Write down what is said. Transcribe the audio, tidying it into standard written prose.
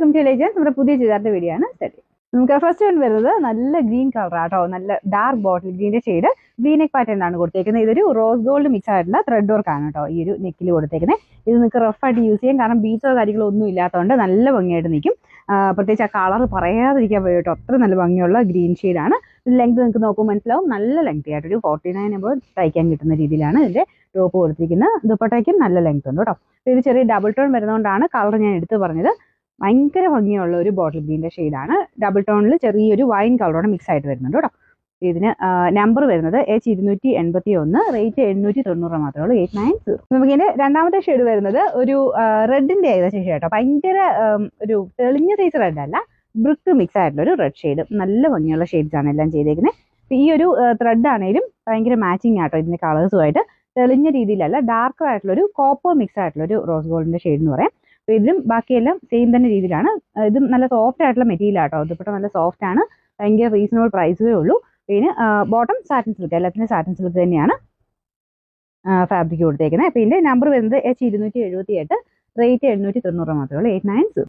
നമ്മുടെ പുതിയ ചുരിദാറിന്റെ വീഡിയോ ആണ് സ്റ്റഡി. നമുക്ക് ഫസ്റ്റ് വൺ വരുന്നത് നല്ല ഗ്രീൻ കളറാട്ടോ, നല്ല ഡാർക്ക് ബോട്ടിൽ ഗ്രീൻ്റെ ഷെയ്ഡ് വി നെക്ക് പാറ്റേൺ ആണ് കൊടുത്തേക്കുന്നത്. ഇതൊരു റോസ് ഗോൾഡ് മിക്സ് ആയിട്ടുള്ള ത്രെഡ് വർക്ക് ആണ് കേട്ടോ ഈ ഒരു നെക്കിൽ കൊടുത്തേക്കുന്നത്. ഇത് നിങ്ങൾക്ക് റഫായിട്ട് യൂസ് ചെയ്യാം, കാരണം ബീച്ചോ കാര്യങ്ങളോ ഒന്നും ഇല്ലാത്തതുകൊണ്ട് നല്ല ഭംഗിയായിട്ട് നിൽക്കും. പ്രത്യേകിച്ച് ആ കളർ പറയാതിരിക്കാൻ വേണ്ടിയിട്ട് അത്ര നല്ല ഭംഗിയുള്ള ഗ്രീൻ ഷെയ്ഡാണ്. ലെങ്ത് നിങ്ങൾക്ക് നോക്കുമ്പോൾ മനസ്സിലാവും, നല്ല ലെങ്ത് ആയിട്ടൊരു 49 ആകുമ്പോൾ തയ്ക്കാൻ കിട്ടുന്ന രീതിയിലാണ് ഇതിന്റെ ടോപ്പ് കൊടുത്തിരിക്കുന്നത്. ദുപ്പട്ടയ്ക്കും നല്ല ലെങ്ത് ഉണ്ട് കേട്ടോ. ഇത് ചെറിയ ഡബിൾ ടോൺ വരുന്നതുകൊണ്ടാണ് കളർ ഞാൻ എടുത്ത് പറഞ്ഞത്. ഭയങ്കര ഭംഗിയുള്ള ഒരു ബോട്ടിൽ ഗ്രീൻ്റെ ഷെയ്ഡാണ്. ഡബിൾ ടോണിൽ ചെറിയൊരു വൈൻ കളറോടെ മിക്സ് ആയിട്ട് വരുന്നുണ്ട് കേട്ടോ. ഇതിന് നമ്പർ വരുന്നത് H281, റേറ്റ് 890 മാത്രമേ ഉള്ളൂ, 890. നമുക്കിതിന്റെ രണ്ടാമത്തെ ഷെയ്ഡ് വരുന്നത് ഒരു റെഡിന്റെ ഏകദേശം ഷെയ്ഡ് കേട്ടോ. ഭയങ്കര ഒരു തെളിഞ്ഞ സൈസ് റെഡ് അല്ല, ബ്രിക്ക് മിക്സ് ആയിട്ടുള്ള ഒരു റെഡ് ഷെയ്ഡ്. നല്ല ഭംഗിയുള്ള ഷെയ്ഡ്സ് ആണ് എല്ലാം ചെയ്തേക്കുന്നത്. ഈ ഒരു ത്രെഡ് ആണെങ്കിലും ഭയങ്കര മാച്ചിങ് ആട്ടോ ഇതിന്റെ കളേഴ്സുമായിട്ട്. തെളിഞ്ഞ രീതിയിലല്ല, ഡാർക്ക് ആയിട്ടുള്ള ഒരു കോപ്പർ മിക്സ് ആയിട്ടുള്ള ഒരു റോസ് ഗോൾഡിന്റെ ഷെയ്ഡ് എന്ന് പറയാം. അപ്പോൾ ഇതിലും ബാക്കിയെല്ലാം സെയിം തന്നെ രീതിയിലാണ്. ഇതും നല്ല സോഫ്റ്റ് ആയിട്ടുള്ള മെറ്റീരിയൽ ആട്ടോ. ദുപ്പട്ട നല്ല സോഫ്റ്റ് ആണ്, ഭയങ്കര റീസണബിൾ പ്രൈസേ ഉള്ളൂ. പിന്നെ ബോട്ടം സാറ്റിൻ സിൽക്ക്, എല്ലാത്തിനും സാറ്റിൻ സിൽക്ക് തന്നെയാണ് ഫാബ്രിക് കൊടുത്തേക്കുന്നത്. അപ്പോൾ ഇതിന്റെ നമ്പർ വരുന്നത് H278, റേറ്റ് 890 മാത്രമേ ഉള്ളൂ, 890.